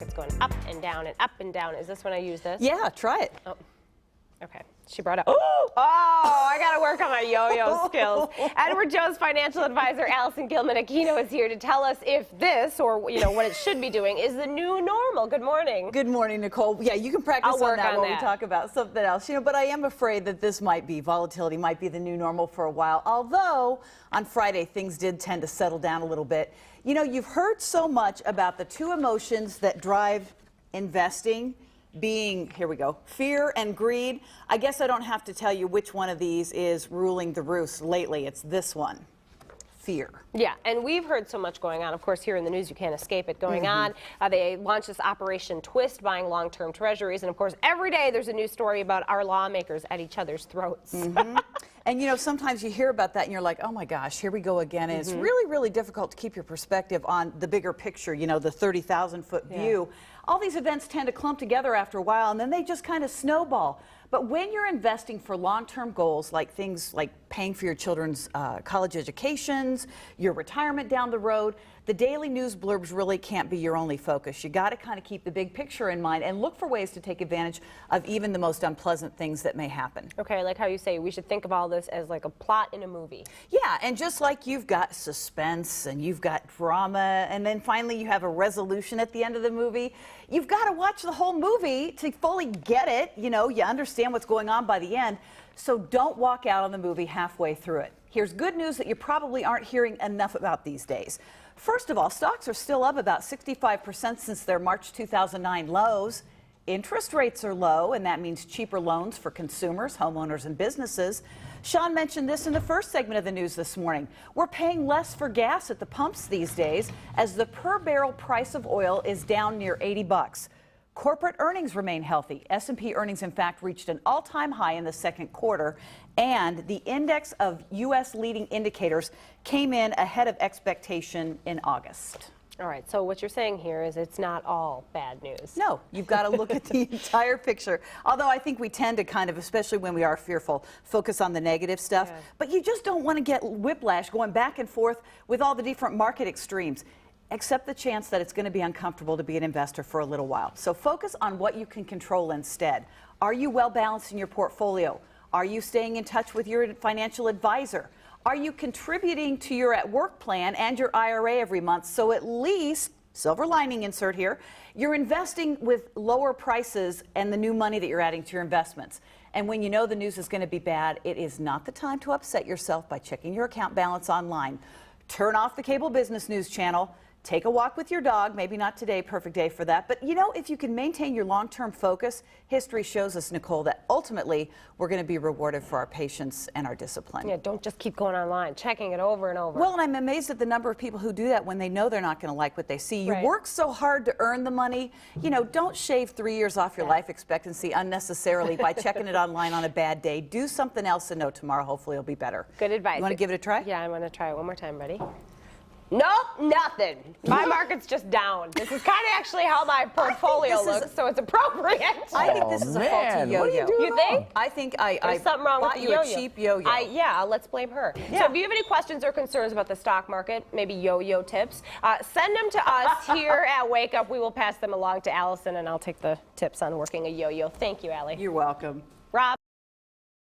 It's going up and down and up and down. Is this when I use this? Yeah, try it. Oh, okay. She brought up. Oh, I got to work on my yo-yo skills. Edward Jones financial advisor Allison Gilman-Aquino is here to tell us if this, or what it should be doing, is the new normal. Good morning. Good morning, Nicole. Yeah, you can practice on that while we talk about something else. But I am afraid that this might be, volatility might be the new normal for a while. Although, on Friday, things did tend to settle down a little bit. You've heard so much about the two emotions that drive investing being, here we go, fear and greed. I guess I don't have to tell you which one of these is ruling the roost lately. It's this one. Fear. Yeah, and we've heard so much going on. Of course, here in the news, you can't escape it going on. They launched this Operation Twist, buying long-term treasuries. And of course, every day there's a new story about our lawmakers at each other's throats. And sometimes you hear about that and you're like, oh my gosh, here we go again. And it's really, really difficult to keep your perspective on the bigger picture, the 30,000-foot view. All these events tend to clump together after a while, and then they just kind of snowball. But when you're investing for long-term goals, like things like paying for your children's college educations, your retirement down the road, the daily news blurbs really can't be your only focus. You got to kind of keep the big picture in mind and look for ways to take advantage of even the most unpleasant things that may happen. Okay, like how you say we should think of all this as like a plot in a movie. Yeah, and just like you've got suspense and you've got drama, and then finally you have a resolution at the end of the movie, you've got to watch the whole movie to fully get it. You understand what's going on by the end. So don't walk out on the movie halfway through it. Here's good news that you probably aren't hearing enough about these days. First of all, stocks are still up about 65% since their March 2009 lows. Interest rates are low, and that means cheaper loans for consumers, homeowners, and businesses. Sean mentioned this in the first segment of the news this morning. We're paying less for gas at the pumps these days as the per barrel price of oil is down near 80 bucks. Corporate earnings remain healthy. S&P earnings, in fact, reached an all-time high in the second quarter, and the index of U.S. leading indicators came in ahead of expectation in August. All right, so what you're saying here is it's not all bad news. No, you've got to look at the entire picture. Although I think we tend to kind of, especially when we are fearful, focus on the negative stuff. Yeah. But you just don't want to get whiplash going back and forth with all the different market extremes. Accept the chance that it's going to be uncomfortable to be an investor for a little while. So focus on what you can control instead. Are you well balanced in your portfolio? Are you staying in touch with your financial advisor? Are you contributing to your at-work plan and your IRA every month? So at least, silver lining insert here, you're investing with lower prices and the new money that you're adding to your investments. And when you know the news is going to be bad, it is not the time to upset yourself by checking your account balance online. Turn off the cable business news channel. Take a walk with your dog. Maybe not today, perfect day for that. But if you can maintain your long-term focus, history shows us, Nicole, that ultimately we're going to be rewarded for our patience and our discipline. Yeah, don't just keep going online, checking it over and over. Well, and I'm amazed at the number of people who do that when they know they're not going to like what they see. You work so hard to earn the money. Don't shave 3 years off your life expectancy unnecessarily by checking it online on a bad day. Do something else and know tomorrow hopefully it'll be better. Good advice. You want to give it a try? Yeah, I'm going to try it one more time. Ready? Nope, nothing. My market's just down. This is kind of actually how my portfolio looks, so it's appropriate. I think this is a faulty yo-yo. You think? I think There's something wrong with the yo-yo. A cheap yo-yo. Yeah, let's blame her. Yeah. So if you have any questions or concerns about the stock market, maybe yo-yo tips, send them to us here at Wake Up. We will pass them along to Allison, and I'll take the tips on working a yo-yo. Thank you, Allie. You're welcome.